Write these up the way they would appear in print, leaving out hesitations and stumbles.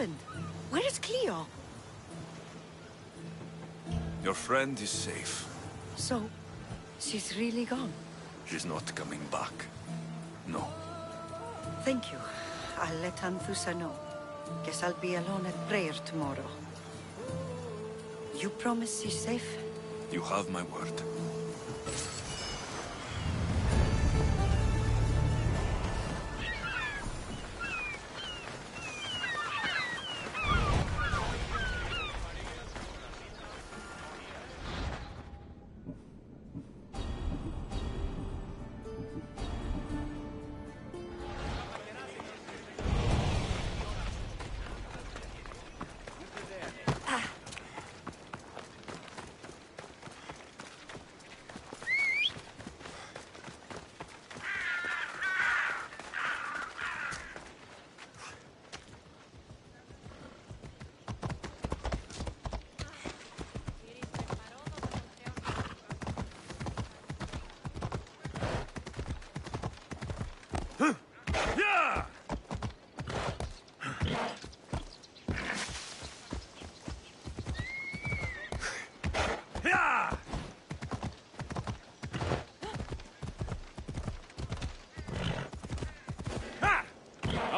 happened? Where is Cleo? Your friend is safe. So, she's really gone? She's not coming back. No. Thank you. I'll let Anthusa know. Guess I'll be alone at prayer tomorrow. You promise she's safe? You have my word.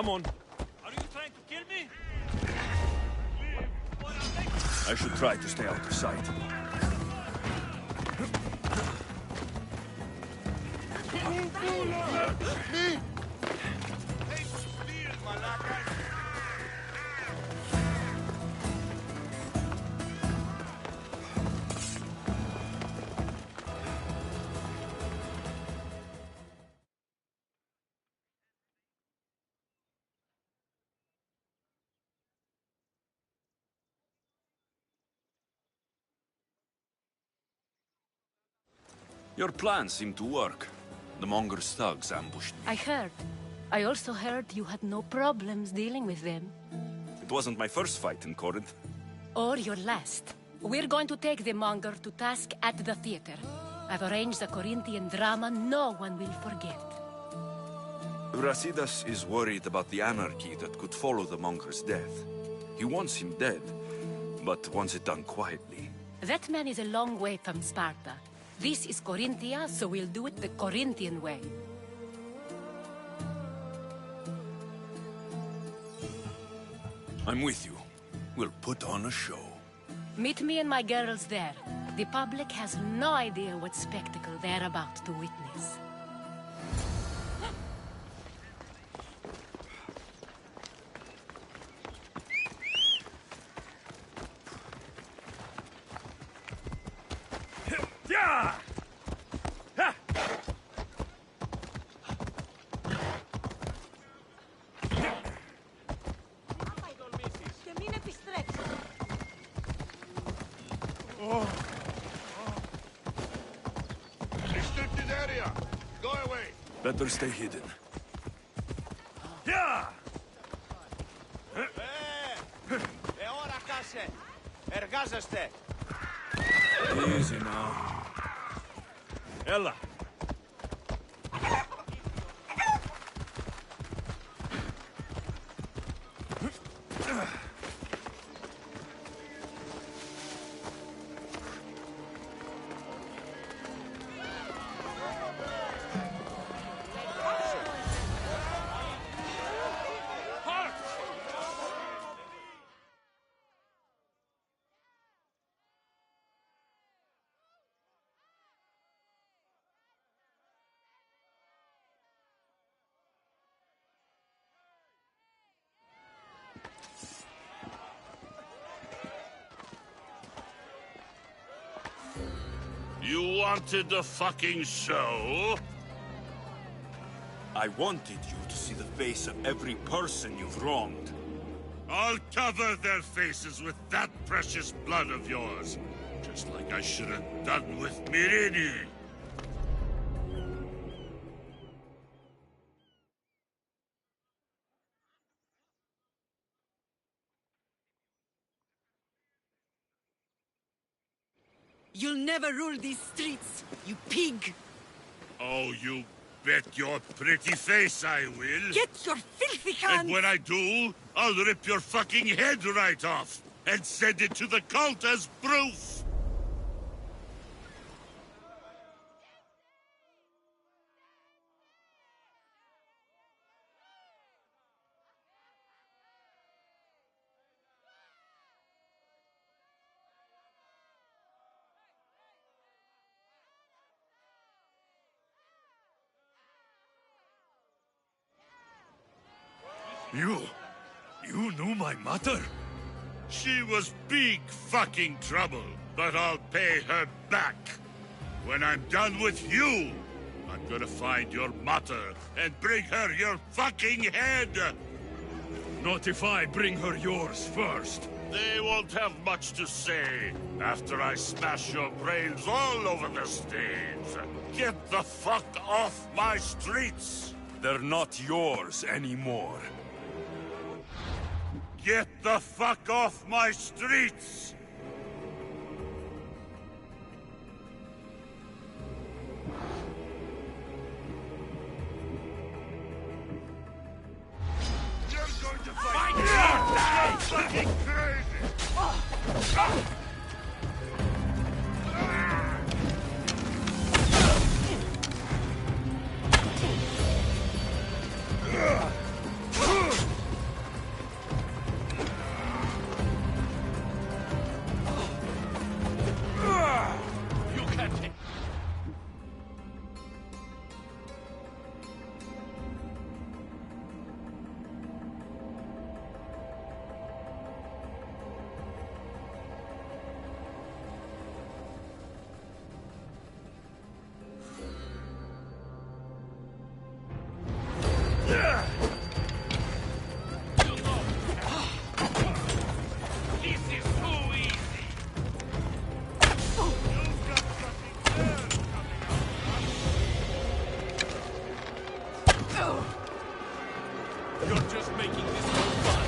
Come on. Are you trying to kill me? I should try to stay out of sight. Your plan seemed to work. The Monger's thugs ambushed me. I heard. I also heard you had no problems dealing with them. It wasn't my first fight in Corinth. Or your last. We're going to take the Monger to task at the theater. I've arranged a Corinthian drama no one will forget. Brasidas is worried about the anarchy that could follow the Monger's death. He wants him dead, but wants it done quietly. That man is a long way from Sparta. This is Corinthia, so we'll do it the Corinthian way. I'm with you. We'll put on a show. Meet me and my girls there. The public has no idea what spectacle they're about to witness. Restricted area. Go away. Better stay hidden. Ώρα κάσε. Εργάζεστε. Easy now. Ella. You wanted the fucking show? I wanted you to see the face of every person you've wronged. I'll cover their faces with that precious blood of yours. Just like I should have done with Mirini. You'll never rule these streets, you pig! Oh, you bet your pretty face I will. Get your filthy hands! And when I do, I'll rip your fucking head right off and send it to the cult as proof. You knew my mother? She was big fucking trouble, but I'll pay her back. When I'm done with you, I'm gonna find your mother and bring her your fucking head. Not if I bring her yours first. They won't have much to say after I smash your brains all over the stage. Get the fuck off my streets! They're not yours anymore. Get the fuck off my streets! You're going to fight your day! Fucking crazy! You're just making this more fun.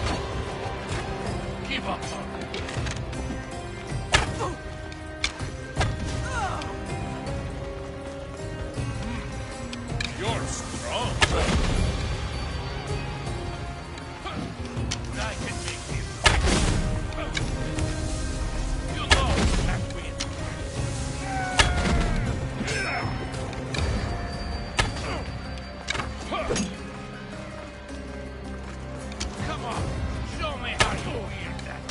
Give up. You're strong. I can make this. You know that win. Come on, show me how you wield that.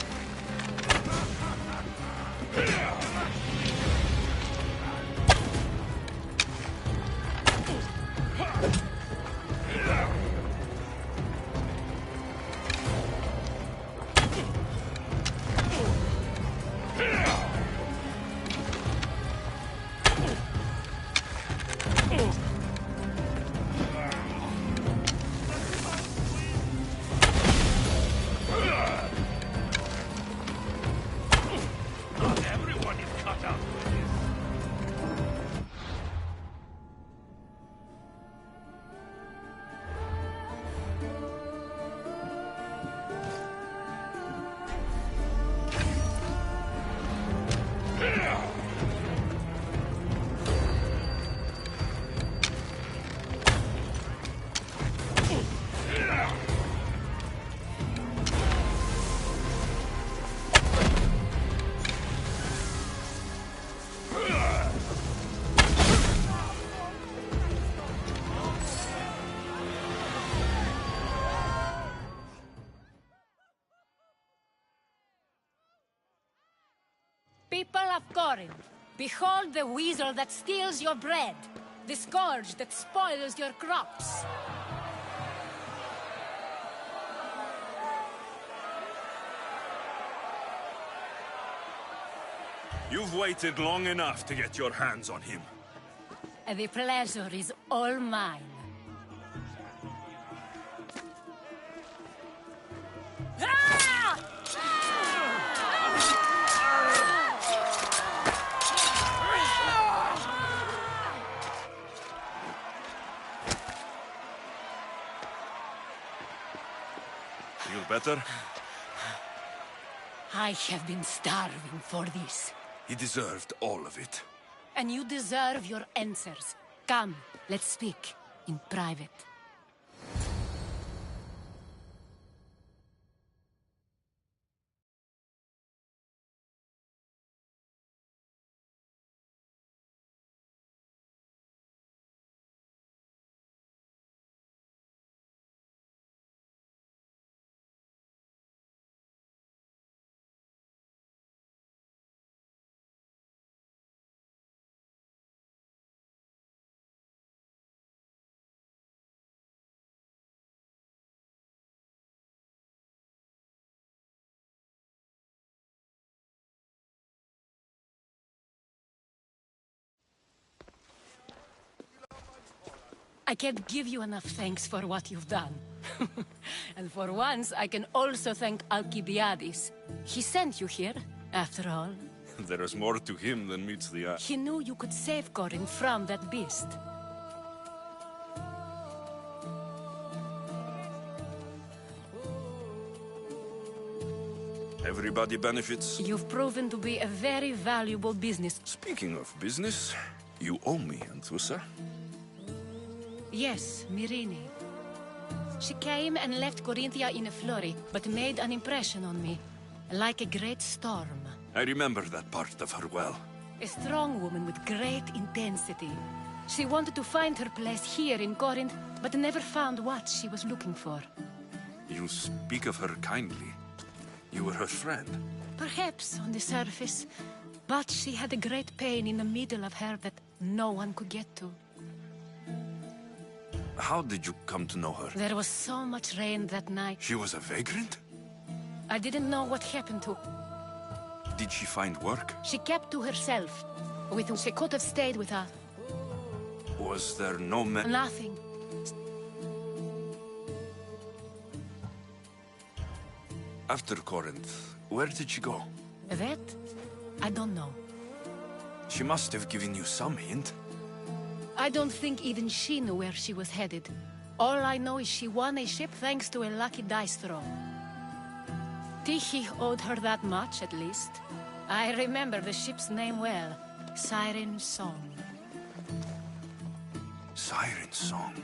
Not everyone is cut out for this. People of Corinth, behold the weasel that steals your bread, the scourge that spoils your crops. You've waited long enough to get your hands on him. And the pleasure is all mine. Ah! Feel better? I have been starving for this. He deserved all of it. And you deserve your answers. Come, let's speak. in private. I can't give you enough thanks for what you've done. And for once, I can also thank Alcibiades. He sent you here, after all. There is more to him than meets the eye. He knew you could save Corinth from that beast. Everybody benefits. You've proven to be a very valuable business. Speaking of business, you owe me, Anthusa. Yes, Myrine. She came and left Corinthia in a flurry, but made an impression on me. Like a great storm. I remember that part of her well. A strong woman with great intensity. She wanted to find her place here in Corinth, but never found what she was looking for. You speak of her kindly. You were her friend. Perhaps on the surface, but she had a great pain in the middle of her that no one could get to. How did you come to know her? There was so much rain that night. She was a vagrant? I didn't know what happened to. Did she find work? She kept to herself. She could have stayed with us. Was there no man? Nothing. After Corinth, where did she go? That? I don't know. She must have given you some hint. I don't think even she knew where she was headed. All I know is she won a ship thanks to a lucky dice throw. Tyche owed her that much, at least. I remember the ship's name well. Siren Song. Siren Song.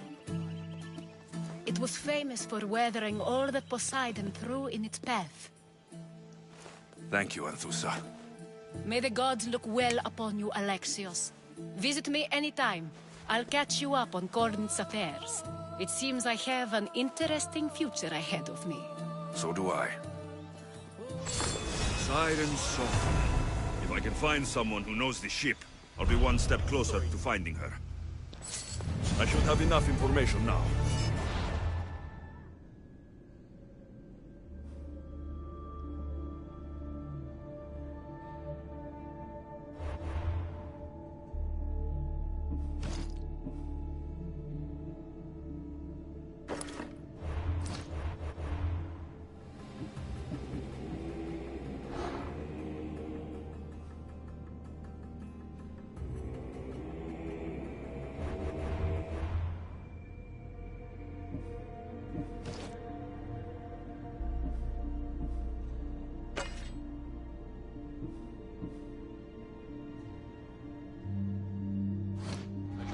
It was famous for weathering all that Poseidon threw in its path. Thank you, Anthusa. May the gods look well upon you, Alexios. Visit me anytime. I'll catch you up on Corinth's affairs. It seems I have an interesting future ahead of me. So do I. Siren Song. If I can find someone who knows the ship, I'll be one step closer to finding her. I should have enough information now.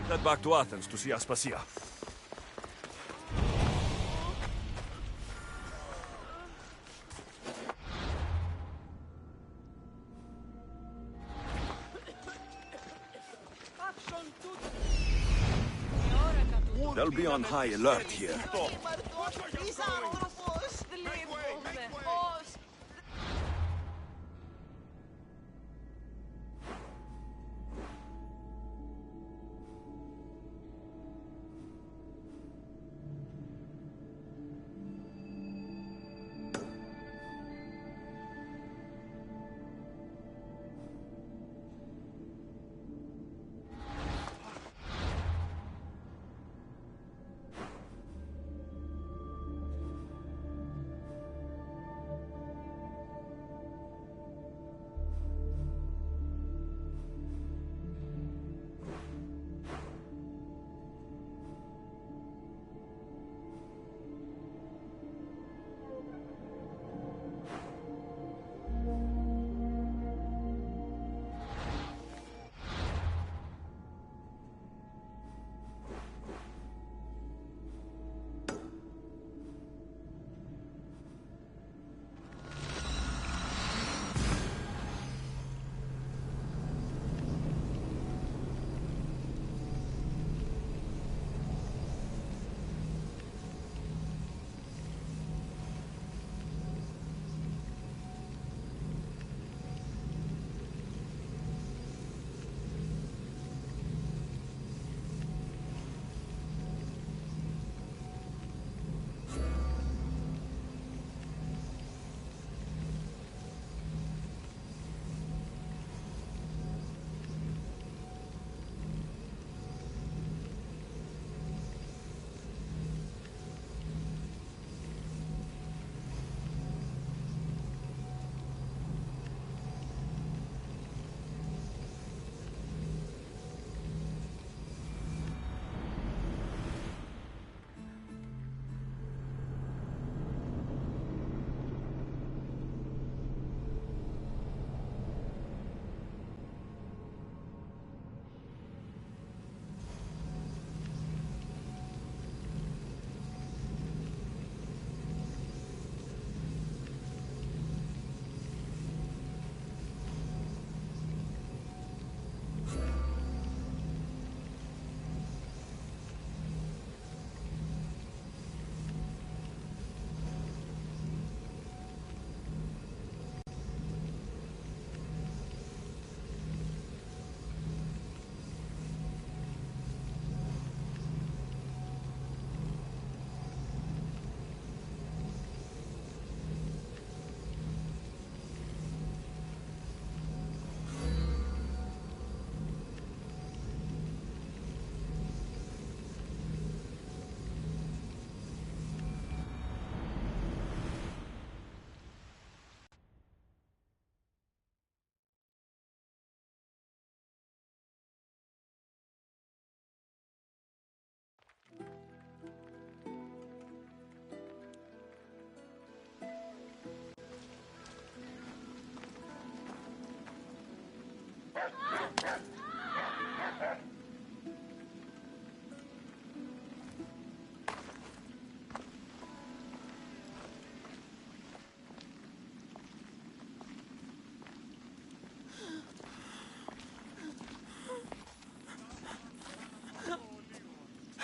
Head back to Athens to see Aspasia. They'll be on high alert here.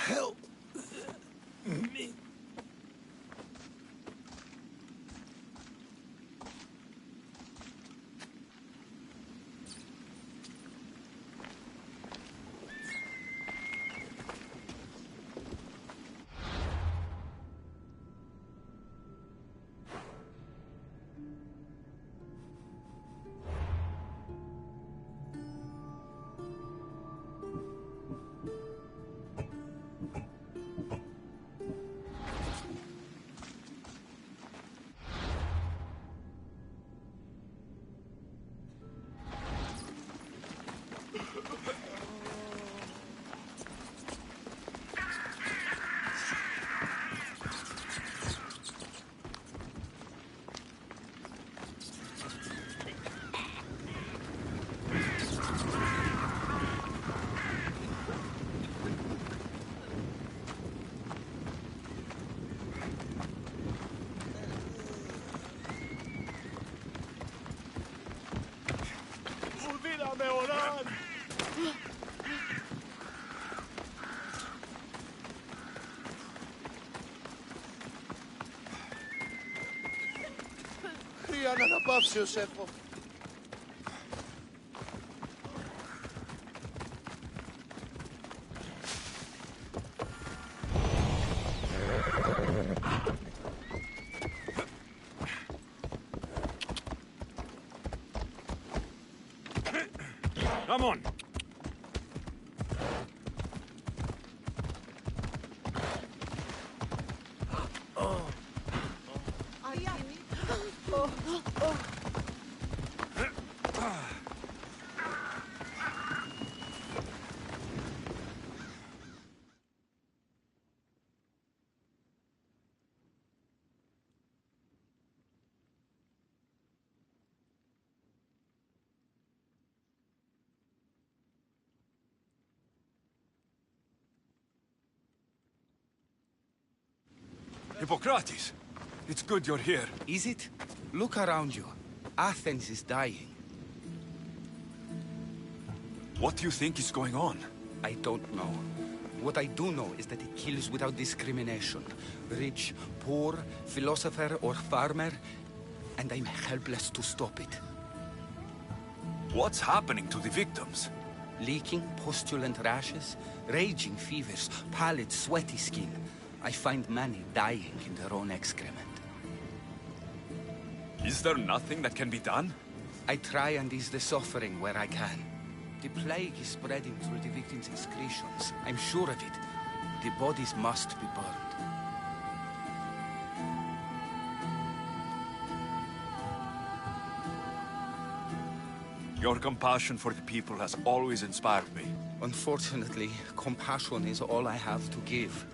Help me. Olvídame, Orán. Χρειάζεται να πάψει ο Σέφο. Come on. Hippocrates! It's good you're here. Is it? Look around you. Athens is dying. What do you think is going on? I don't know. What I do know is that it kills without discrimination. Rich, poor, philosopher or farmer, and I'm helpless to stop it. What's happening to the victims? Leaking, postulant rashes, raging fevers, pallid, sweaty skin. I find many dying in their own excrement. Is there nothing that can be done? I try and ease the suffering where I can. The plague is spreading through the victims' excretions. I'm sure of it. The bodies must be burned. Your compassion for the people has always inspired me. Unfortunately, compassion is all I have to give.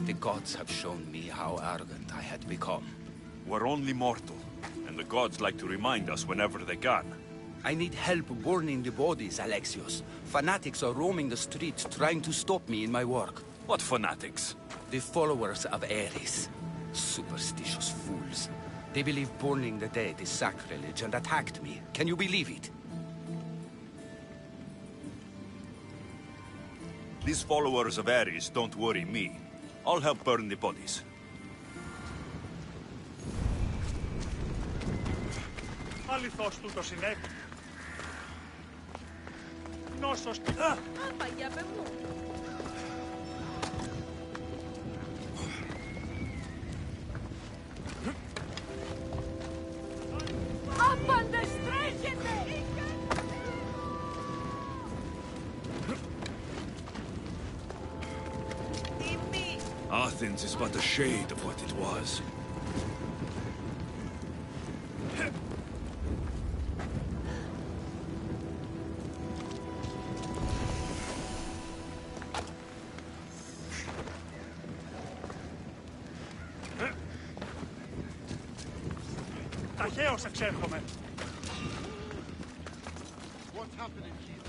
The gods have shown me how arrogant I had become. We're only mortal, and the gods like to remind us whenever they can. I need help burning the bodies, Alexios. Fanatics are roaming the streets trying to stop me in my work. What fanatics? The followers of Ares. Superstitious fools. They believe burning the dead is sacrilege and attacked me. Can you believe it? These followers of Ares don't worry me. I'll help burn the bodies. Αληθώς τούτο συνέβη. Νόσος τι... Παγιά μου. Άπαντες τρέχετε! Athens is but a shade of what it was. Ταχαίως εξέρχομαι. What's happening here?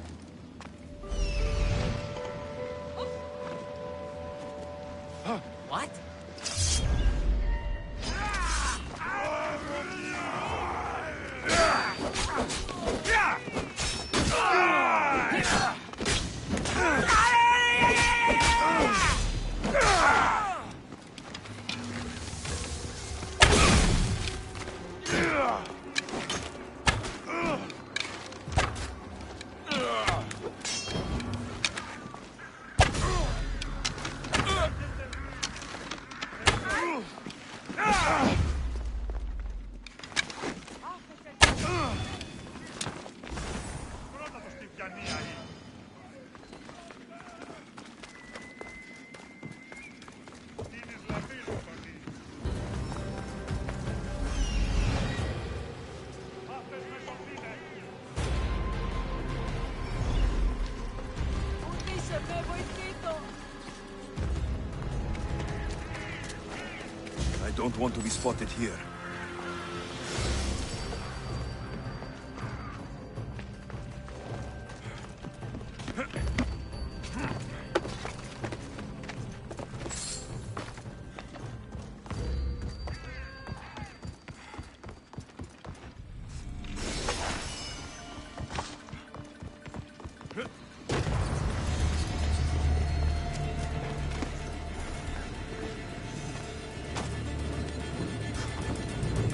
I don't want to be spotted here.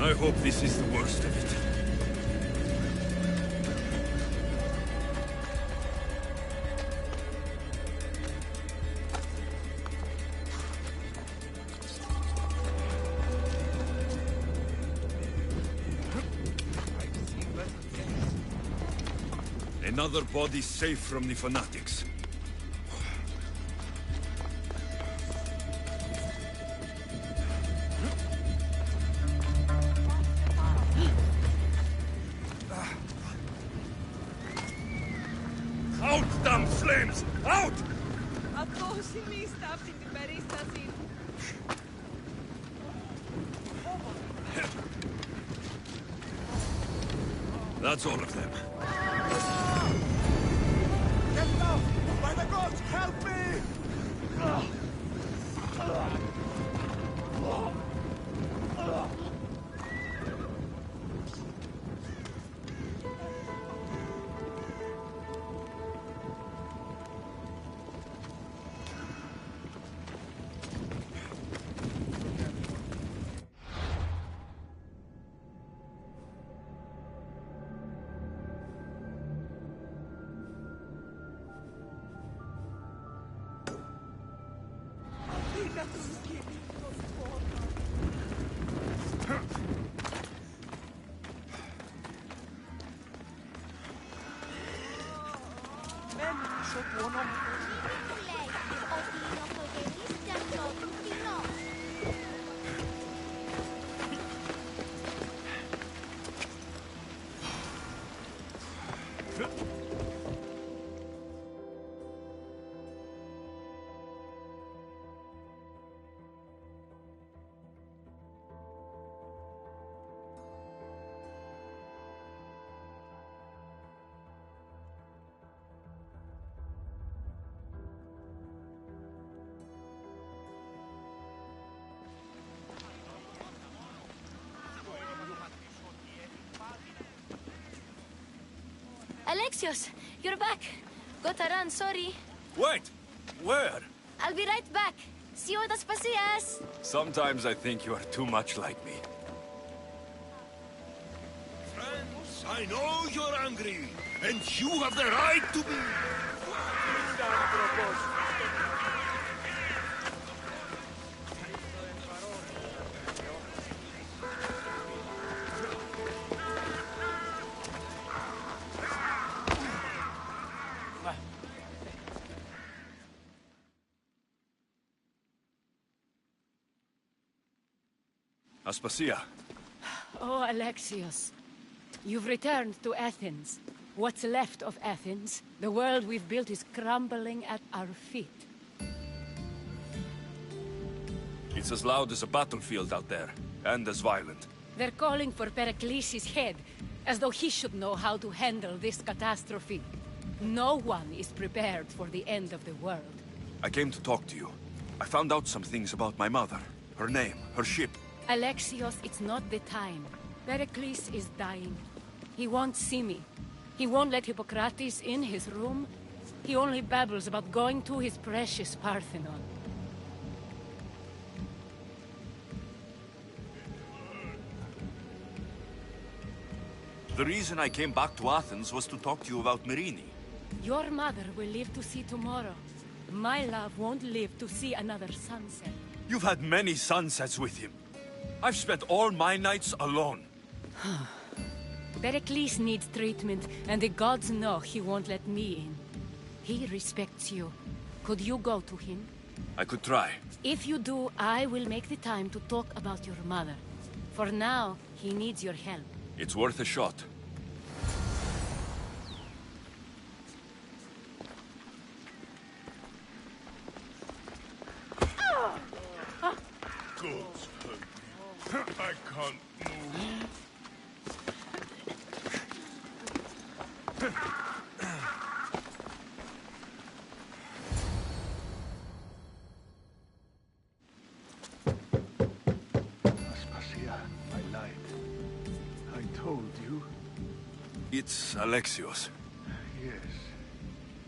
I hope this is the worst of it. Another body safe from the fanatics. Out, damn flames! Out! That's all of them. Get down! By the gods, help me! Alexios, you're back. Gotta run, sorry. Wait! Where? I'll be right back. See you at Aspasias. Sometimes I think you are too much like me. Friends, I know you're angry, and you have the right to be. Aspasia. Oh, Alexios. You've returned to Athens. What's left of Athens? The world we've built is crumbling at our feet. It's as loud as a battlefield out there, and as violent. They're calling for Pericles' head, as though he should know how to handle this catastrophe. No one is prepared for the end of the world. I came to talk to you. I found out some things about my mother. Her name, her ship. Alexios, it's not the time. Pericles is dying. He won't see me. He won't let Hippocrates in his room. He only babbles about going to his precious Parthenon. The reason I came back to Athens was to talk to you about Myrine. Your mother will live to see tomorrow. My love won't live to see another sunset. You've had many sunsets with him. I've spent all my nights alone. Pericles needs treatment, and the gods know he won't let me in. He respects you. Could you go to him? I could try. If you do, I will make the time to talk about your mother. For now, he needs your help. It's worth a shot. It's Alexios. Yes.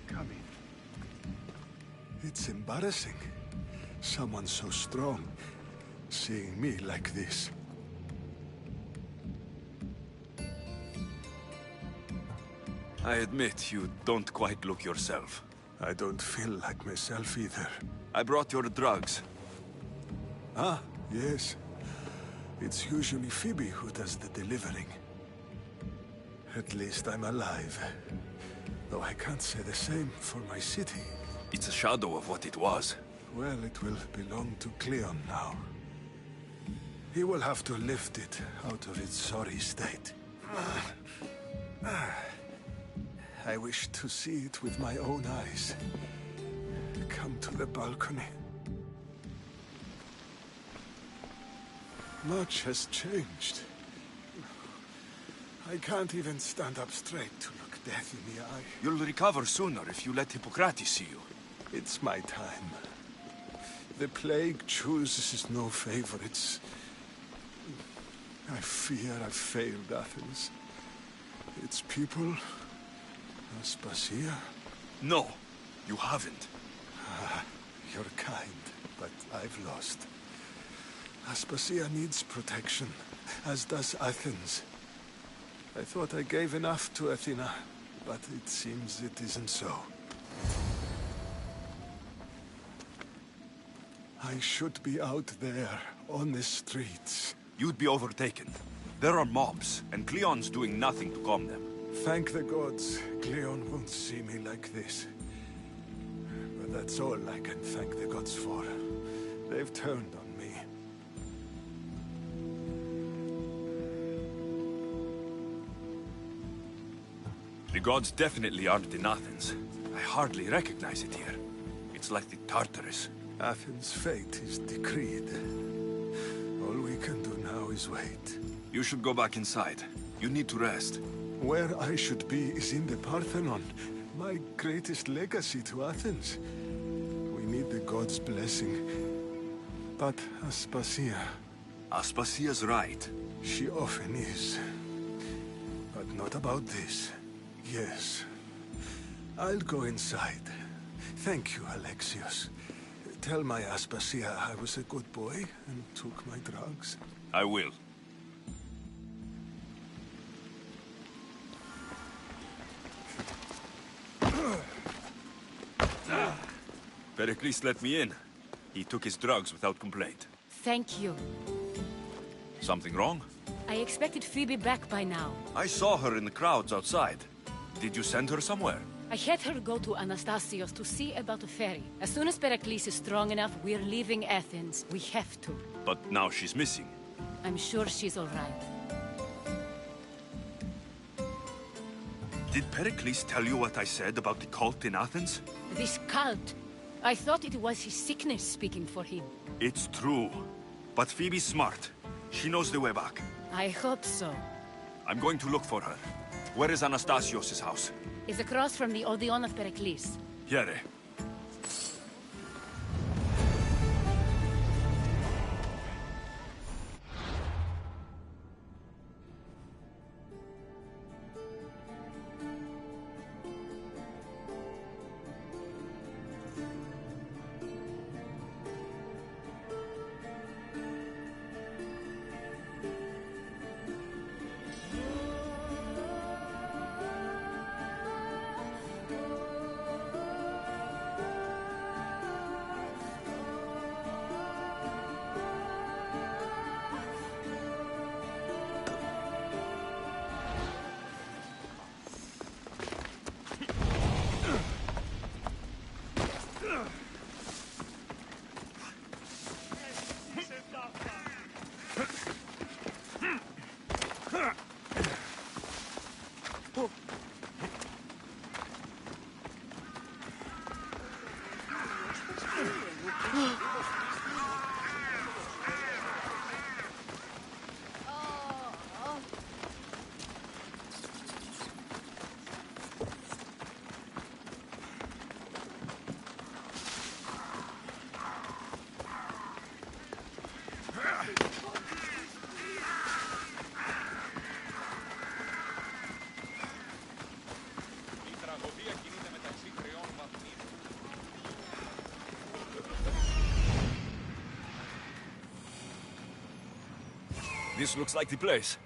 Come in. It's embarrassing. Someone so strong, seeing me like this. I admit you don't quite look yourself. I don't feel like myself either. I brought your drugs. Ah, yes. It's usually Phoebe who does the delivering. At least I'm alive. Though I can't say the same for my city. It's a shadow of what it was. Well, it will belong to Cleon now. He will have to lift it out of its sorry state. I wish to see it with my own eyes. Come to the balcony. Much has changed. I can't even stand up straight to look death in the eye. You'll recover sooner if you let Hippocrates see you. It's my time. The plague chooses no favorites. I fear I've failed Athens. Its people... Aspasia? No, you haven't. You're kind, but I've lost. Aspasia needs protection, as does Athens. I thought I gave enough to Athena, but it seems it isn't so. I should be out there, on the streets. You'd be overtaken. There are mobs, and Cleon's doing nothing to calm them. Thank the gods, Cleon won't see me like this. But that's all I can thank the gods for. They've turned on me. The gods definitely aren't in Athens. I hardly recognize it here. It's like the Tartarus. Athens' fate is decreed. All we can do now is wait. You should go back inside. You need to rest. Where I should be is in the Parthenon, my greatest legacy to Athens. We need the gods' blessing. But Aspasia... Aspasia's right. She often is. But not about this. Yes. I'll go inside. Thank you, Alexios. Tell my Aspasia I was a good boy and took my drugs. I will. Pericles let me in. He took his drugs without complaint. Thank you. Something wrong? I expected Phoebe back by now. I saw her in the crowds outside. Did you send her somewhere? I had her go to Anastasios to see about a ferry. As soon as Pericles is strong enough, we're leaving Athens. We have to. But now she's missing. I'm sure she's all right. Did Pericles tell you what I said about the cult in Athens? This cult. I thought it was his sickness speaking for him. It's true. But Phoebe's smart. She knows the way back. I hope so. I'm going to look for her. Where is Anastasios' house? It's across from the Odeon of Pericles. Here. This looks like the place.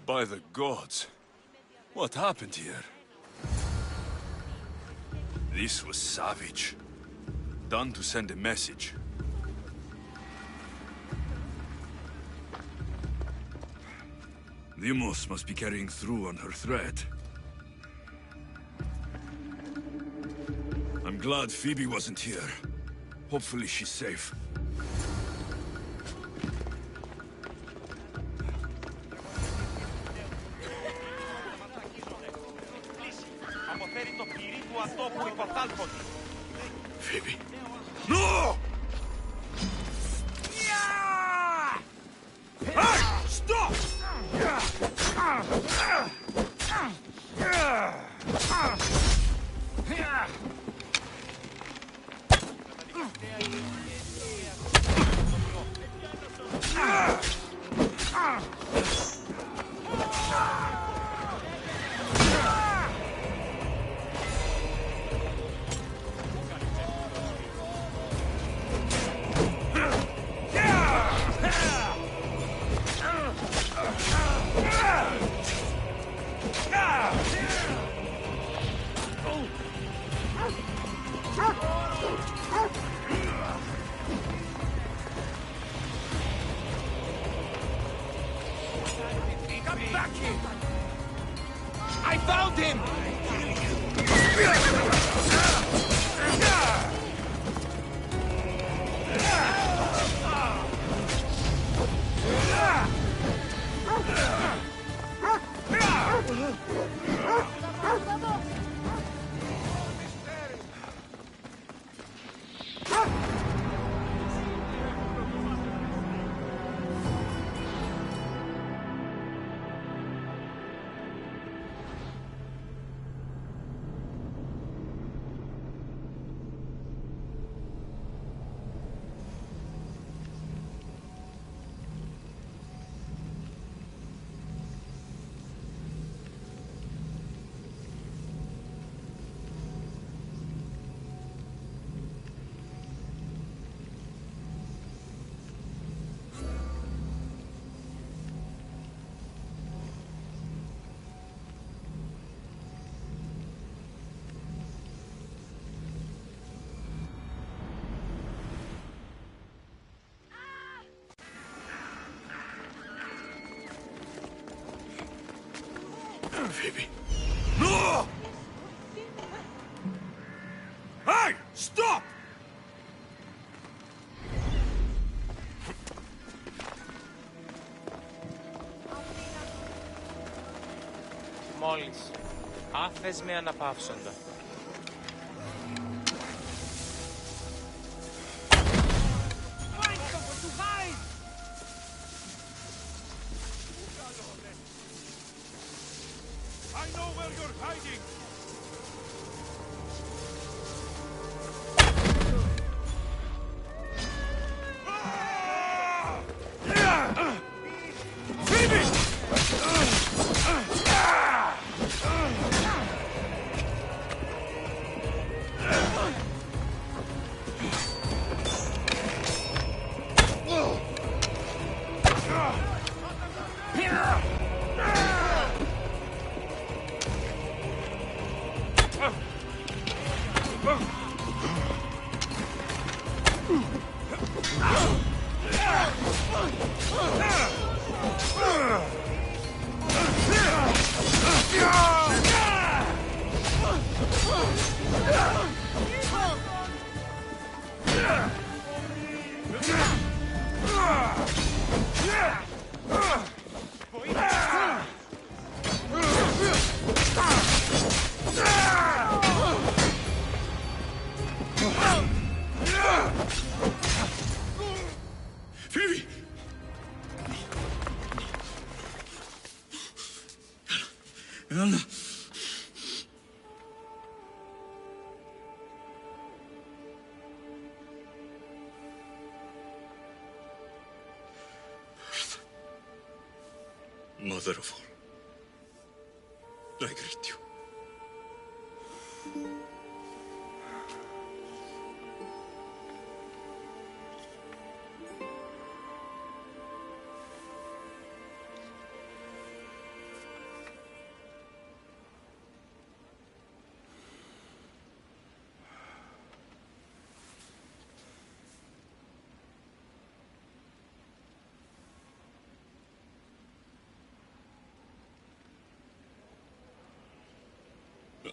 By the gods, what happened here? This was savage. Done to send a message. Limos must be carrying through on her threat. I'm glad Phoebe wasn't here. Hopefully she's safe. Phoebe. No! Hey! Stop! Come back here! I found him! Phoebe. No! Hey! Stop! Μόλις. Άφεσμοι αναπαύσοντα. I know where you're hiding! Well... Mother of all, I greet you.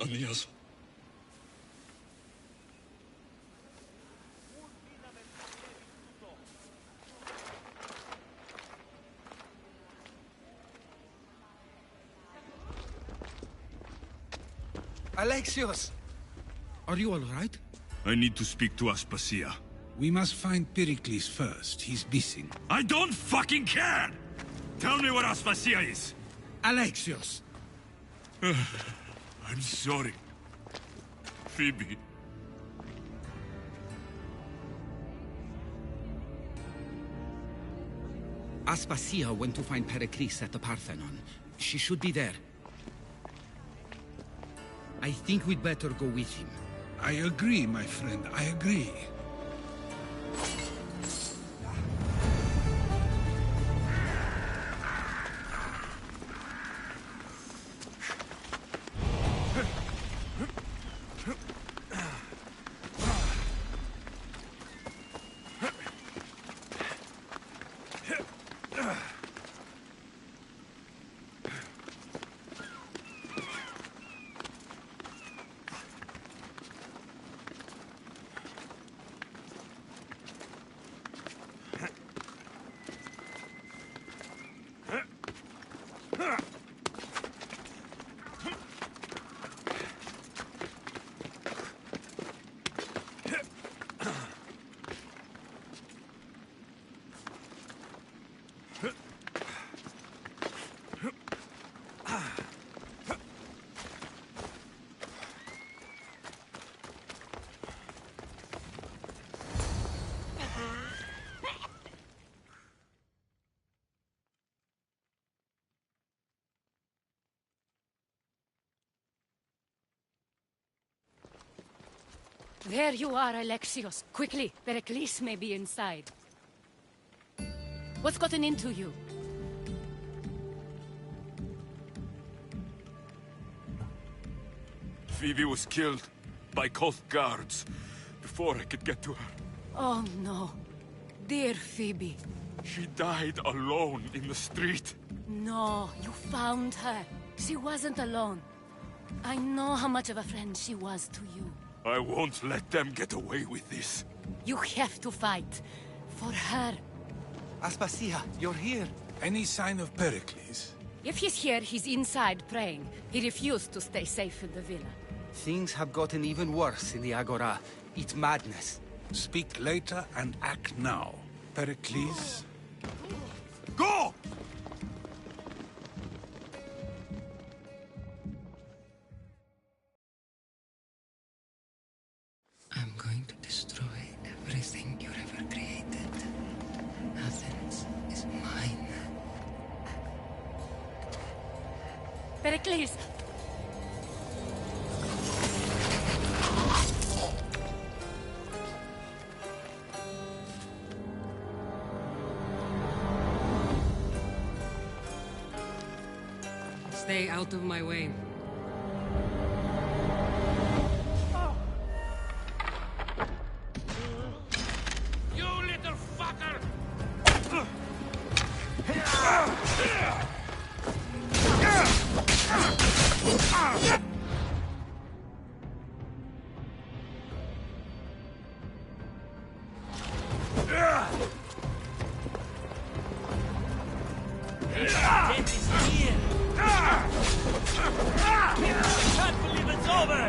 Anias. Alexios! Are you all right? I need to speak to Aspasia. We must find Pericles first. He's missing. I don't fucking care! Tell me where Aspasia is! Alexios! I'm sorry. Phoebe. Aspasia went to find Pericles at the Parthenon. She should be there. I think we'd better go with him. I agree, my friend. I agree. There you are, Alexios. Quickly, Pericles may be inside. What's gotten into you? Phoebe was killed by Koth guards before I could get to her. Oh no. Dear Phoebe. She died alone in the street. No, you found her. She wasn't alone. I know how much of a friend she was to you. I won't let them get away with this. You have to fight. For her. Aspasia, you're here. Any sign of Pericles? If he's here, he's inside praying. He refused to stay safe in the villa. Things have gotten even worse in the Agora. It's madness. Speak later and act now. Pericles? Go! I'm going to destroy everything you ever created. Athens is mine. Pericles! Stay out of my way. You little fucker! Death is near! I can't believe it's over!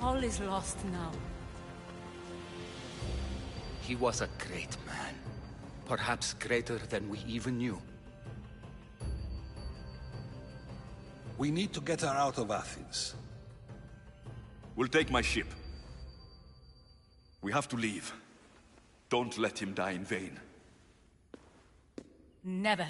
All is lost now. He was a great man. Perhaps greater than we even knew. We need to get her out of Athens. We'll take my ship. We have to leave. Don't let him die in vain. Never.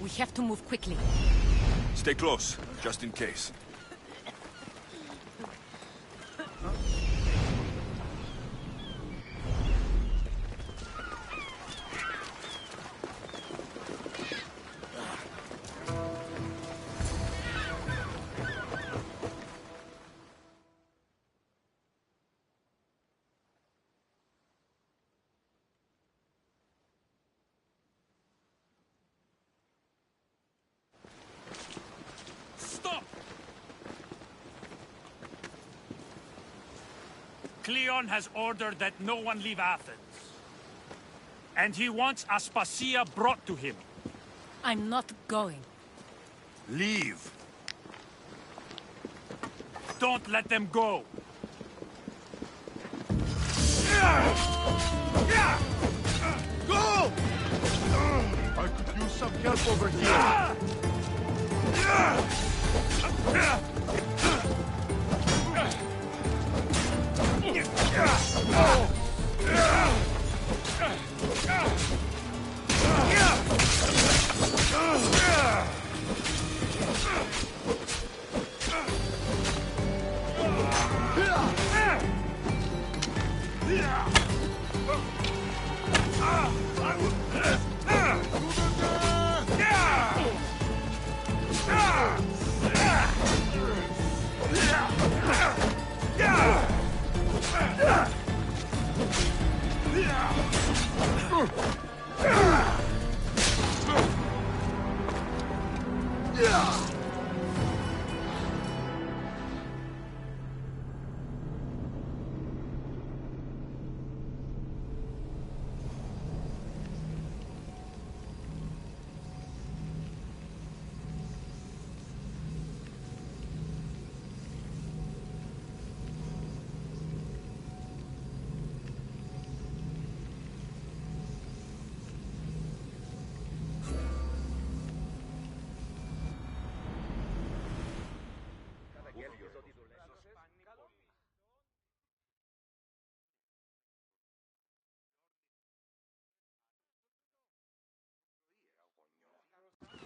We have to move quickly. Stay close, just in case. Cleon has ordered that no one leave Athens. And he wants Aspasia brought to him. I'm not going. Leave. Don't let them go. Go! I could use some help over here.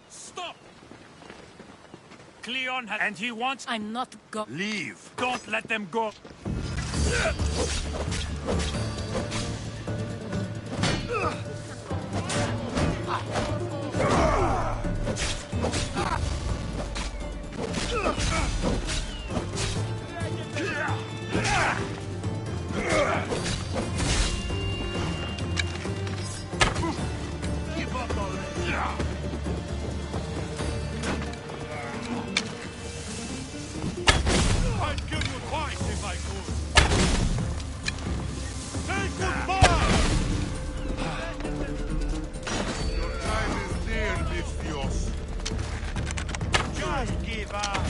Stop! Cleon has... And he wants... I'm not go... Leave. Don't let them go. Give up already. I'd kill you twice if I could. Say goodbye! Your time is near, Misthios. Just give up.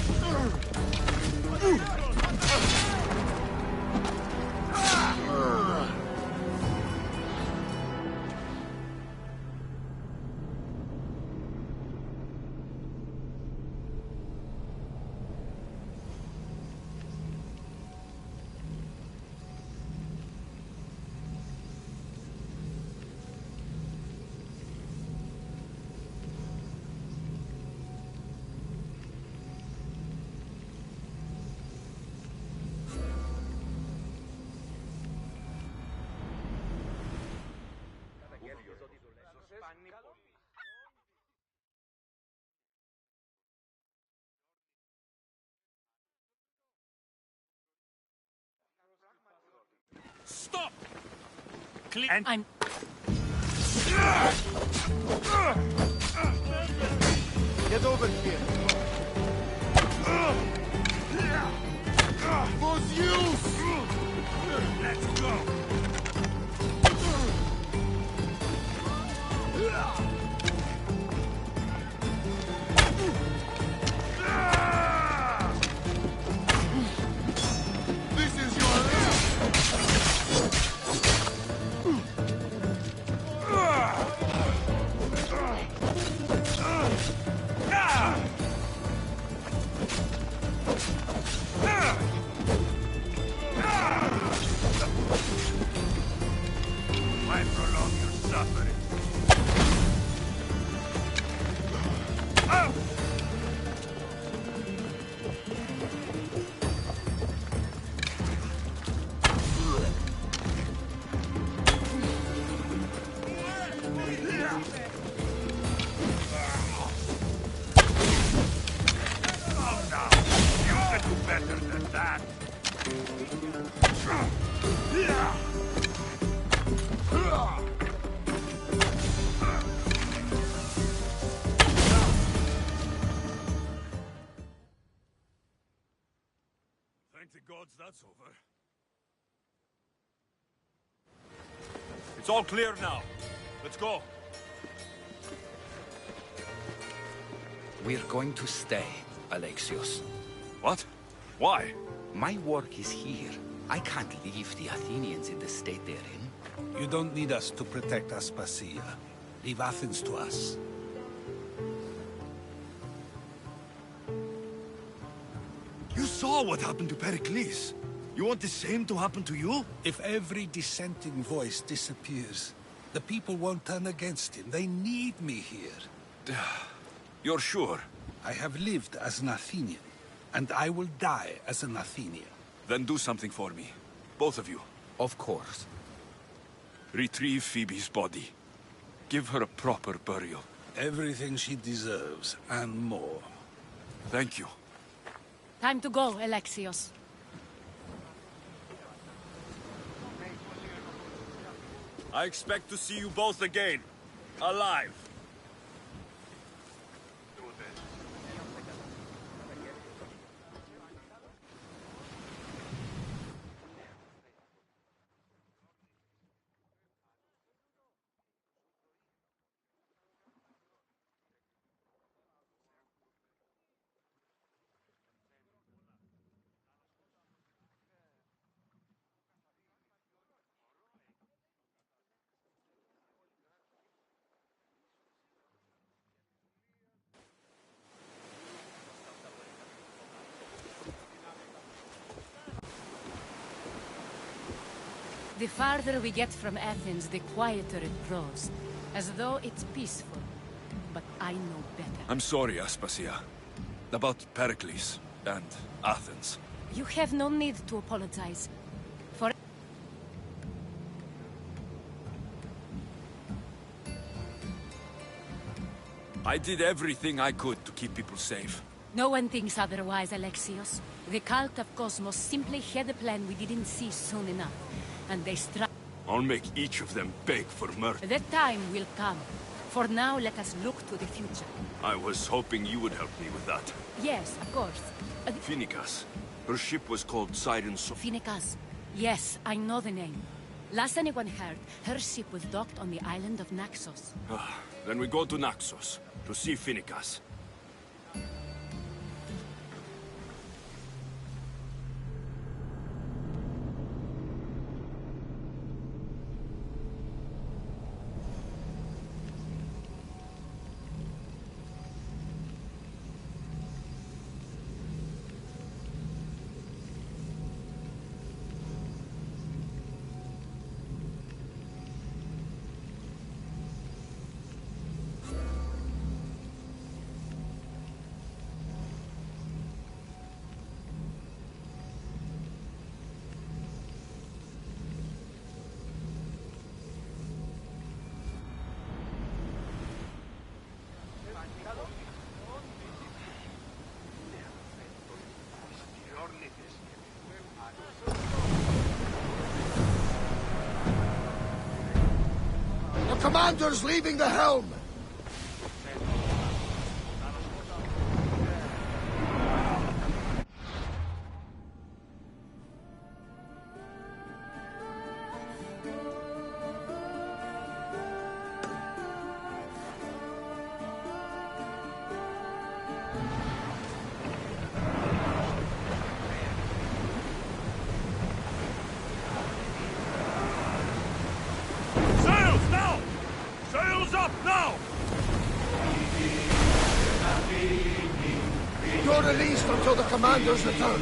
Stop! And I'm... Get over here. For use! Let's go! This is your Why prolong your suffering? Oh, no. You can do better than that. Thank the gods that's over. It's all clear now. Let's go. We're going to stay, Alexios. What? Why? My work is here. I can't leave the Athenians in the state they're in. You don't need us to protect Aspasia. Leave Athens to us. You saw what happened to Pericles. You want the same to happen to you? If every dissenting voice disappears, the people won't turn against him. They need me here. You're sure? I have lived as an Athenian, and I will die as an Athenian. Then do something for me. Both of you. Of course. Retrieve Phoebe's body. Give her a proper burial. Everything she deserves, and more. Thank you. Time to go, Alexios. I expect to see you both again. Alive. The farther we get from Athens, the quieter it grows. As though it's peaceful. But I know better. I'm sorry, Aspasia. About Pericles and Athens. You have no need to apologize. For... I did everything I could to keep people safe. No one thinks otherwise, Alexios. The cult of Cosmos simply had a plan we didn't see soon enough. And they struck. I'll make each of them beg for mercy. That time will come. For now, let us look to the future. I was hoping you would help me with that. Yes, of course. Phoenicas. Her ship was called Siren's Soul. Phoenicas. Yes, I know the name. Last anyone heard, her ship was docked on the island of Naxos. Then we go to Naxos, to see Phoenicas. commander's leaving the helm! You're released until the commander's return.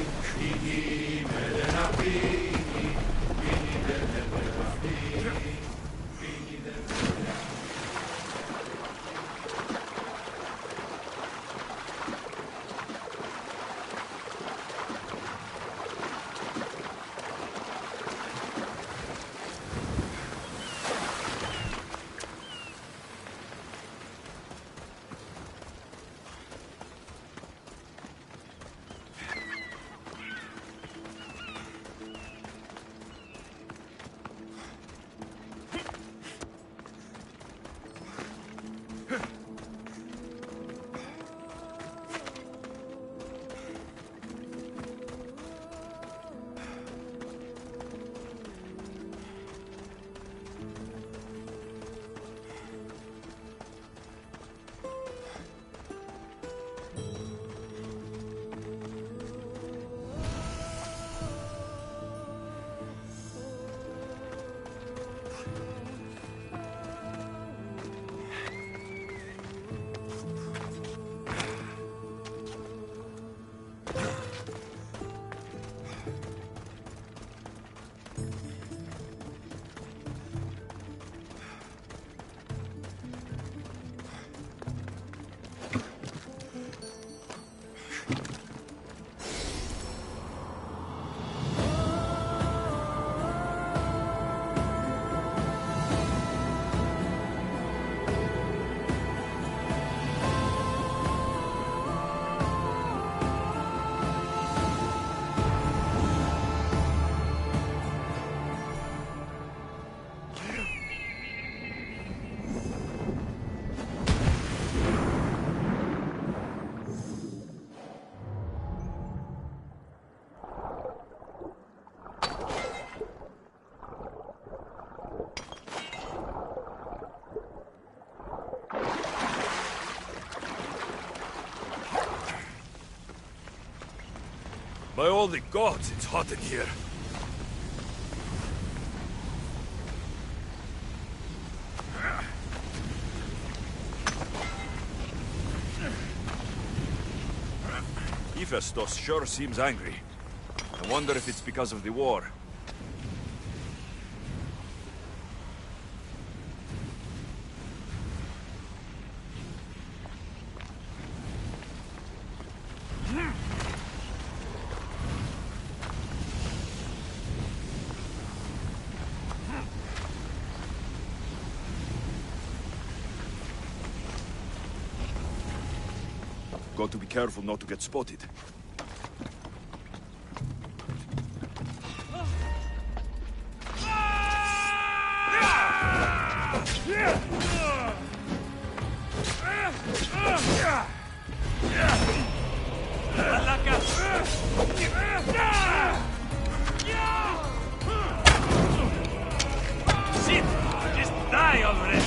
By all the gods, it's hot in here. Hephaestus sure seems angry. I wonder if it's because of the war. Got to be careful not to get spotted. Shit! Just die already!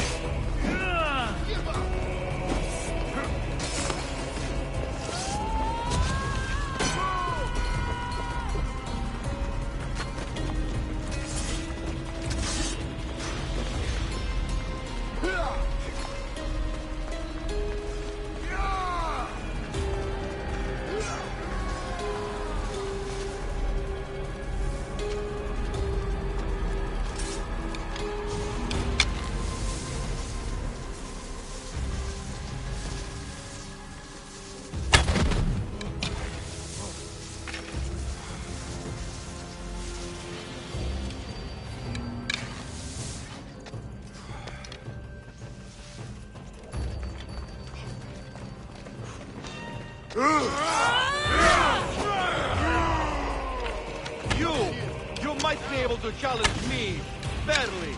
You might be able to challenge me, fairly.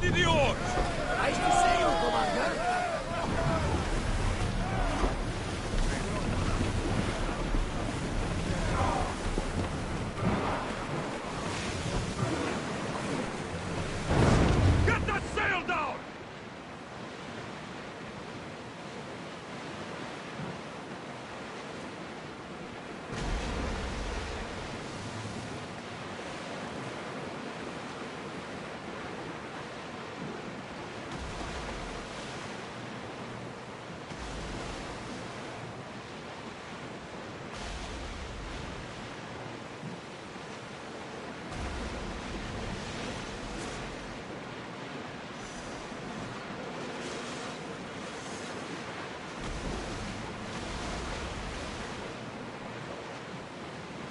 Steady the oars! Nice to see you, Commander. Get that sail down!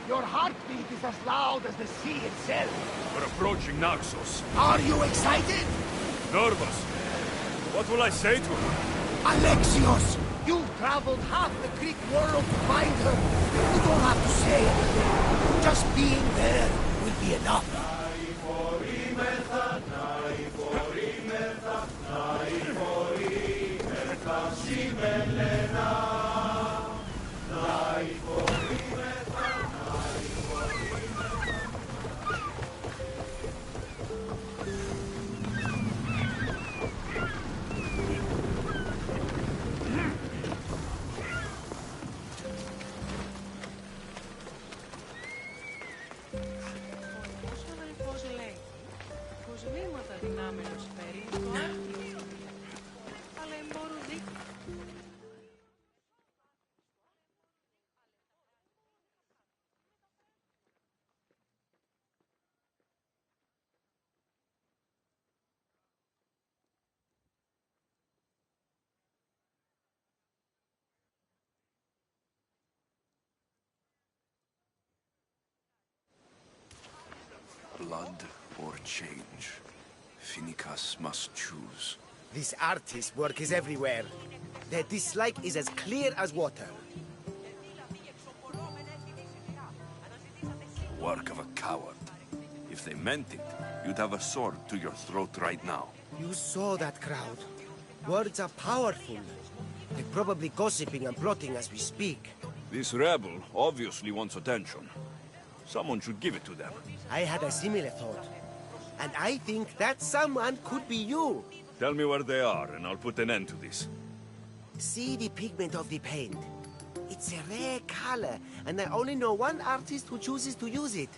Your heartbeat is as loud as the sea itself. We're approaching Naxos. Are you excited? Nervous. What will I say to her? Alexios! You've traveled half the Greek world to find her. You don't have to say anything. Just being there will be enough. Blood or change. Finicas must choose. This artist's work is everywhere. Their dislike is as clear as water. Work of a coward. If they meant it, you'd have a sword to your throat right now. You saw that crowd. Words are powerful. They're probably gossiping and plotting as we speak. This rebel obviously wants attention. Someone should give it to them. I had a similar thought. And I think that someone could be you. Tell me where they are, and I'll put an end to this. See the pigment of the paint. It's a rare color, and I only know one artist who chooses to use it.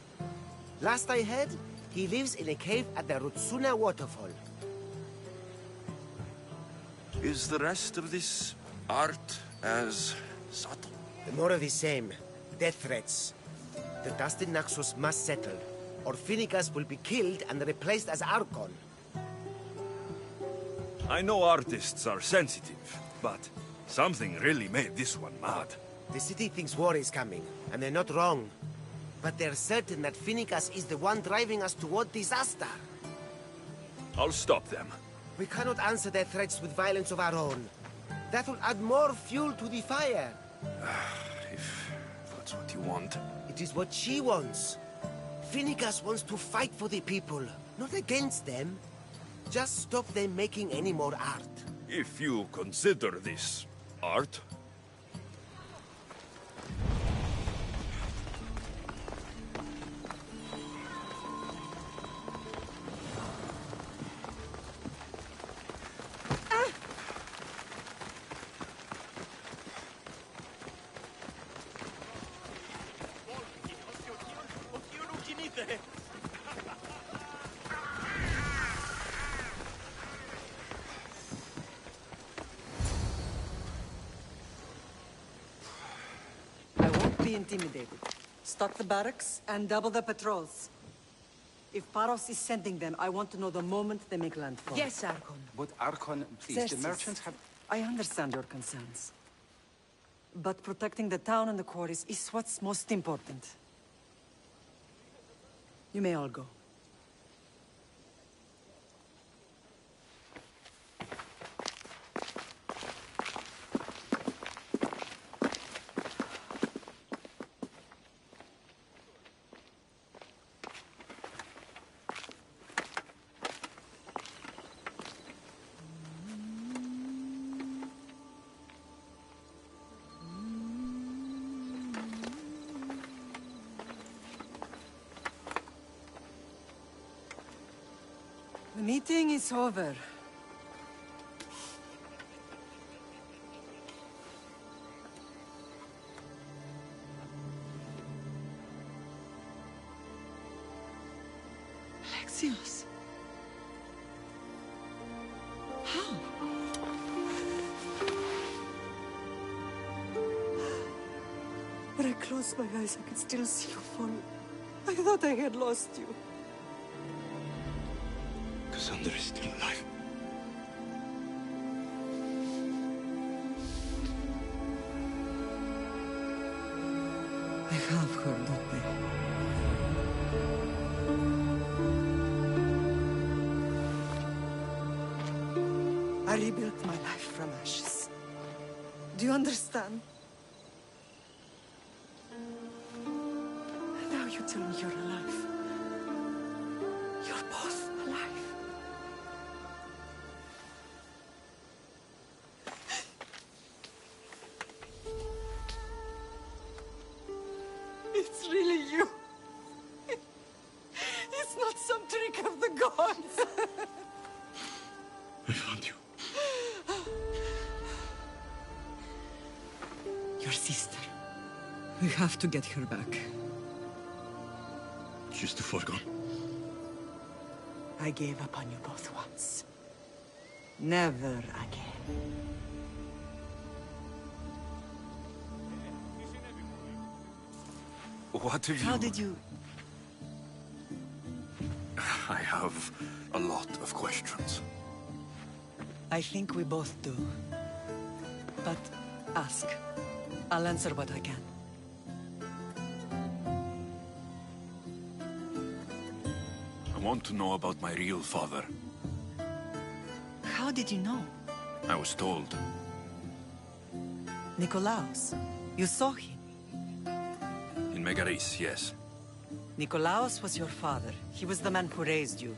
Last I heard, he lives in a cave at the Rutsuna waterfall. Is the rest of this art as subtle? The more of the same. Death threats. The dust in Naxos must settle, or Finicas will be killed and replaced as Archon. I know artists are sensitive, but something really made this one mad. The city thinks war is coming, and they're not wrong. But they're certain that Finicas is the one driving us toward disaster. I'll stop them. We cannot answer their threats with violence of our own. That will add more fuel to the fire. If that's what you want. It is what she wants. Finicas wants to fight for the people, not against them. Just stop them making any more art. If you consider this art. Be intimidated. Stock the barracks and double the patrols. If Paros is sending them, I want to know the moment they make landfall. Yes, Archon. But Archon, please, Xerxes, the merchants have... I understand your concerns. But protecting the town and the quarries is what's most important. You may all go. meeting is over. Alexios. How? When I closed my eyes, I could still see you fall. I thought I had lost you. Cassandra is still alive. I have heard that day. I rebuilt my life from ashes. Do you understand? Now you tell me you're alive. You're both alive. It's really you. It's not some trick of the gods. I found you. Your sister. We have to get her back. She's too far gone. I gave up on you both once. Never again. What have you... How did you... I have a lot of questions. I think we both do. But ask. I'll answer what I can. I want to know about my real father. How did you know? I was told. Nikolaos. You saw him. In Megaris, yes. Nikolaos was your father. He was the man who raised you.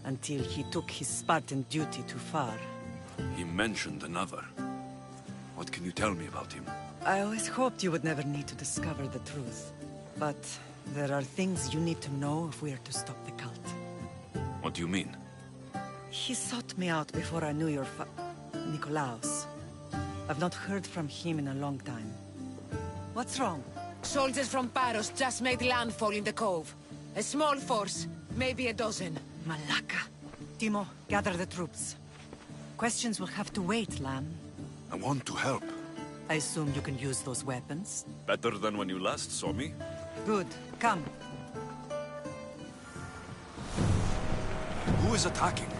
Until he took his Spartan duty too far. He mentioned another. What can you tell me about him? I always hoped you would never need to discover the truth. But there are things you need to know if we are to stop the cult. What do you mean? He sought me out before I knew your Nikolaos. I've not heard from him in a long time. What's wrong? Soldiers from Paros just made landfall in the cove. A small force, maybe a dozen. Malaka. Timo, gather the troops. Questions will have to wait, Lamb. I want to help. I assume you can use those weapons? Better than when you last saw me. Good. Come. Who is attacking?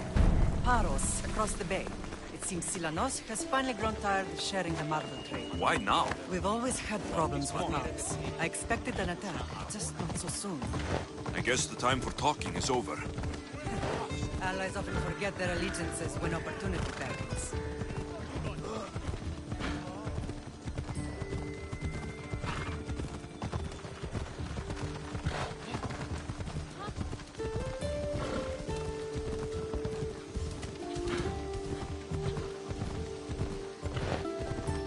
Paros, across the bay. It seems Silanos has finally grown tired of sharing the marble trade. Why now? We've always had problems with Paros. I expected an attack, just not so soon. I guess the time for talking is over. Allies often forget their allegiances when opportunity beckons.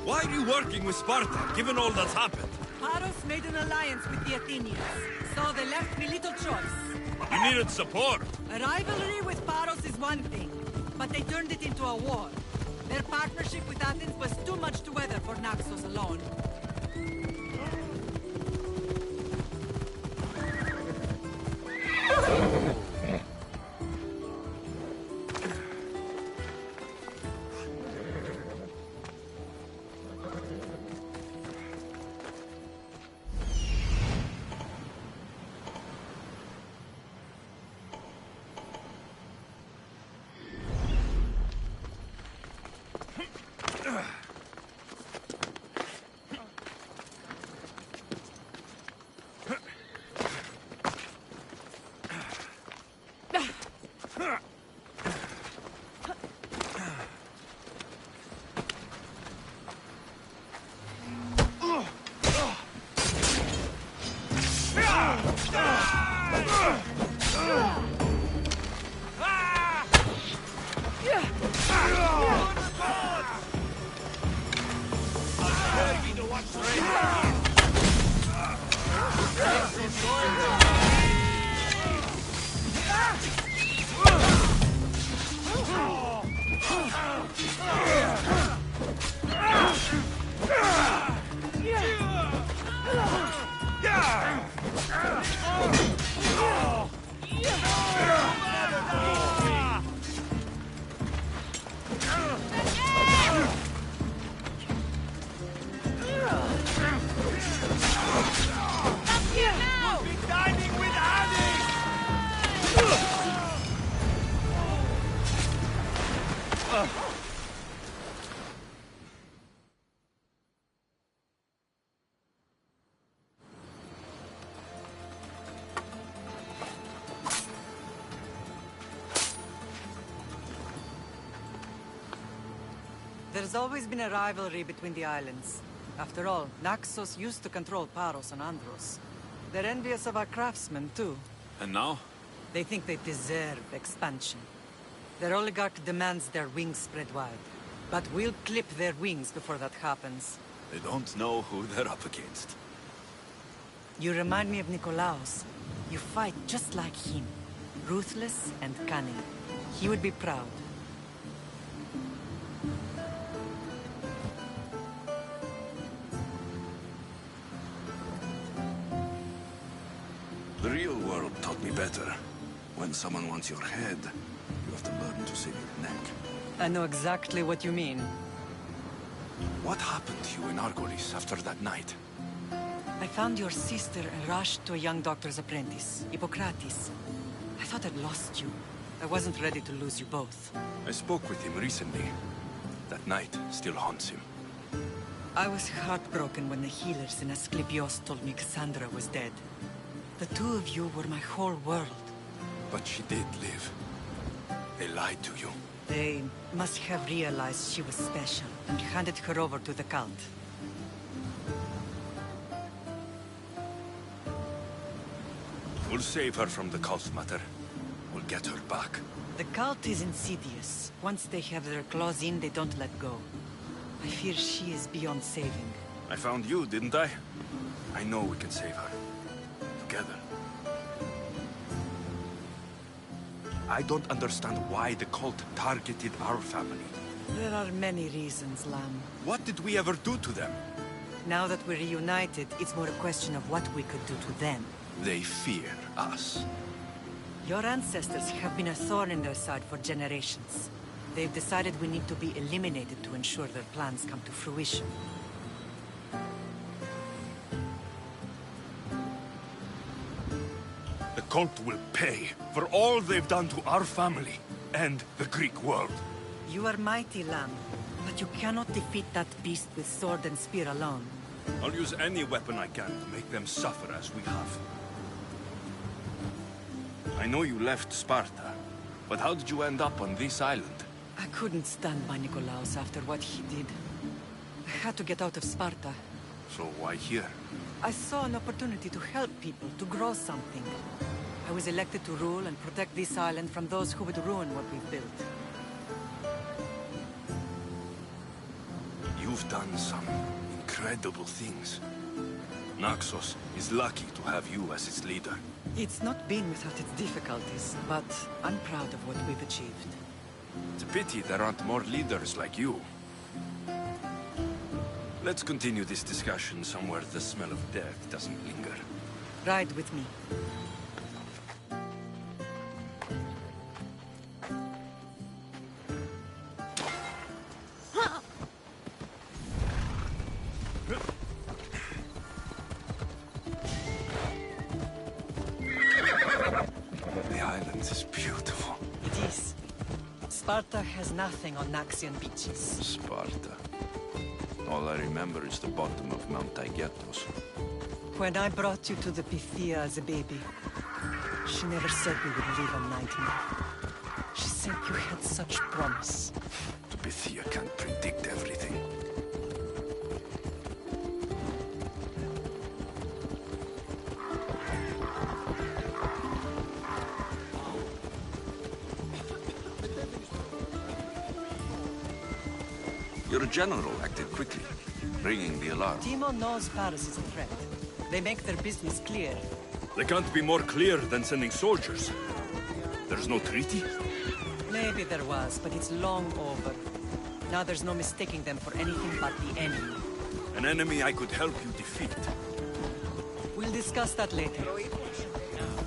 Why are you working with Sparta, given all that's happened? Paros made an alliance with the Athenians, so they left me little choice. You needed support. A rivalry with Paros is one thing, but they turned it into a war. Their partnership with Athens was too much to weather for Naxos alone. There's always been a rivalry between the islands. After all, Naxos used to control Paros and Andros. They're envious of our craftsmen, too. And now? They think they deserve expansion. Their oligarch demands their wings spread wide. But we'll clip their wings before that happens. They don't know who they're up against. You remind me of Nikolaos. You fight just like him. Ruthless and cunning. He would be proud. The real world taught me better. When someone wants your head, you have to learn to save your neck. I know exactly what you mean. What happened to you in Argolis after that night? I found your sister and rushed to a young doctor's apprentice, Hippocrates. I thought I'd lost you. I wasn't ready to lose you both. I spoke with him recently. That night still haunts him. I was heartbroken when the healers in Asclepios told me Cassandra was dead. The two of you were my whole world. But she did live. They lied to you. They must have realized she was special and handed her over to the cult. We'll save her from the cult, Mater. We'll get her back. The cult is insidious. Once they have their claws in, they don't let go. I fear she is beyond saving. I found you, didn't I? I know we can save her. Together. I don't understand why the cult targeted our family. There are many reasons, Lamb. What did we ever do to them? Now that we're reunited, it's more a question of what we could do to them. They fear us. Your ancestors have been a thorn in their side for generations. They've decided we need to be eliminated to ensure their plans come to fruition. The cult will pay for all they've done to our family and the Greek world. You are mighty, Lamb, but you cannot defeat that beast with sword and spear alone. I'll use any weapon I can to make them suffer as we have. I know you left Sparta, but how did you end up on this island? I couldn't stand by Nikolaos after what he did. I had to get out of Sparta. So why here? I saw an opportunity to help people, to grow something. I was elected to rule and protect this island from those who would ruin what we've built. You've done some incredible things. Naxos is lucky to have you as its leader. It's not been without its difficulties, but I'm proud of what we've achieved. It's a pity there aren't more leaders like you. Let's continue this discussion somewhere the smell of death doesn't linger. Ride with me. The island is beautiful. It is. Sparta has nothing on Naxian beaches. Sparta. All I remember is the bottom of Mount Taygetos. When I brought you to the Pythia as a baby, she never said we would live a nightmare. She said you had such promise. The Pythia can't predict everything. Your general acted quickly, ringing the alarm. Timo knows Paris is a threat. They make their business clear. They can't be more clear than sending soldiers. There's no treaty? Maybe there was, but it's long over. Now there's no mistaking them for anything but the enemy. An enemy I could help you defeat. We'll discuss that later.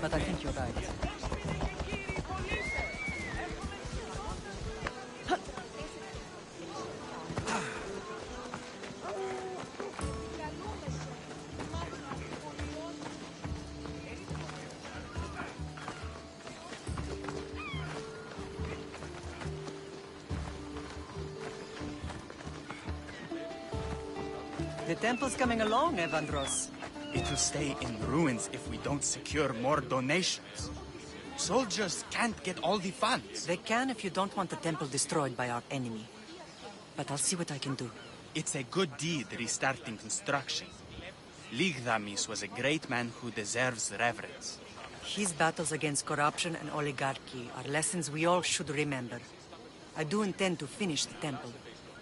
But I think you're right. The temple's coming along, Evandros. It will stay in ruins if we don't secure more donations. Soldiers can't get all the funds. They can if you don't want the temple destroyed by our enemy. But I'll see what I can do. It's a good deed restarting construction. Ligdamis was a great man who deserves reverence. His battles against corruption and oligarchy are lessons we all should remember. I do intend to finish the temple.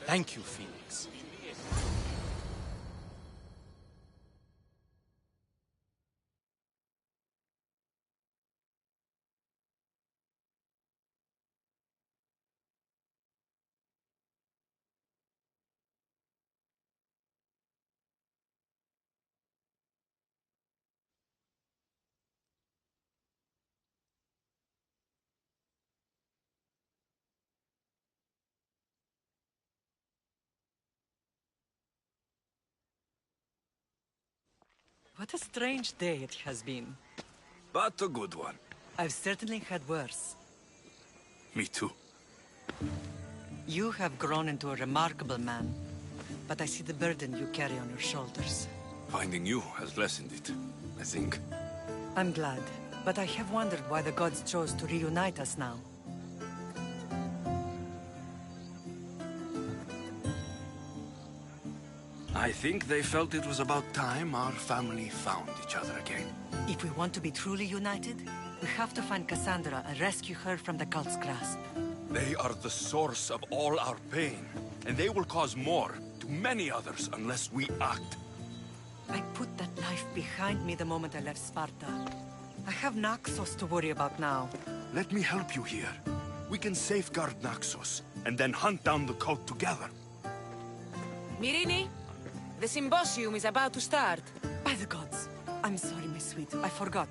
Thank you, Phoenix. What a strange day it has been. But a good one. I've certainly had worse. Me too. You have grown into a remarkable man, but I see the burden you carry on your shoulders. Finding you has lessened it, I think. I'm glad, but I have wondered why the gods chose to reunite us now. I think they felt it was about time our family found each other again. If we want to be truly united, we have to find Cassandra and rescue her from the cult's grasp. They are the source of all our pain, and they will cause more to many others unless we act. I put that life behind me the moment I left Sparta. I have Naxos to worry about now. Let me help you here. We can safeguard Naxos, and then hunt down the cult together. Myrine, the symposium is about to start. By the gods. I'm sorry, Miss Sweet. I forgot.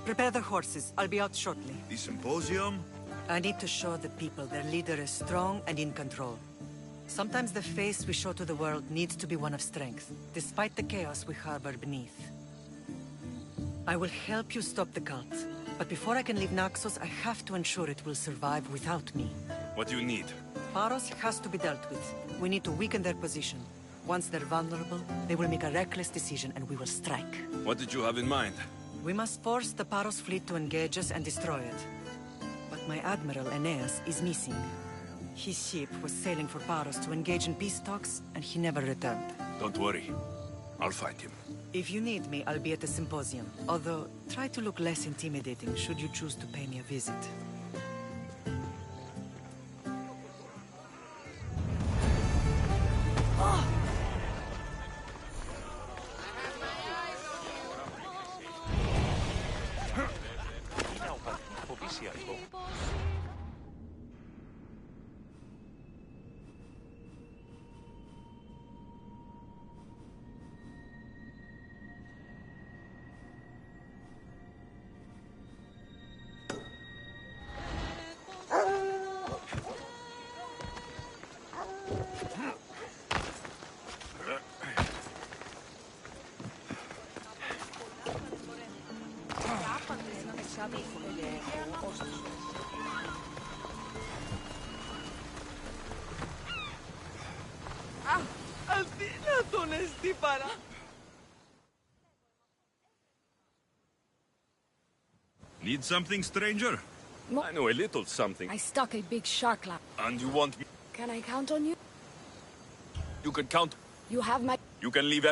Prepare the horses. I'll be out shortly. The symposium? I need to show the people their leader is strong and in control. Sometimes the face we show to the world needs to be one of strength, despite the chaos we harbor beneath. I will help you stop the cult, but before I can leave Naxos, I have to ensure it will survive without me. What do you need? Paros has to be dealt with. We need to weaken their position. Once they're vulnerable, they will make a reckless decision and we will strike. What did you have in mind? We must force the Paros fleet to engage us and destroy it. But my admiral, Aeneas, is missing. His ship was sailing for Paros to engage in peace talks, and he never returned. Don't worry. I'll find him. If you need me, I'll be at the symposium. Although, try to look less intimidating should you choose to pay me a visit. Need something, stranger? I know a little something. I stuck a big shark lap. And you want me? Can I count on you? You can count. You have my... You can leave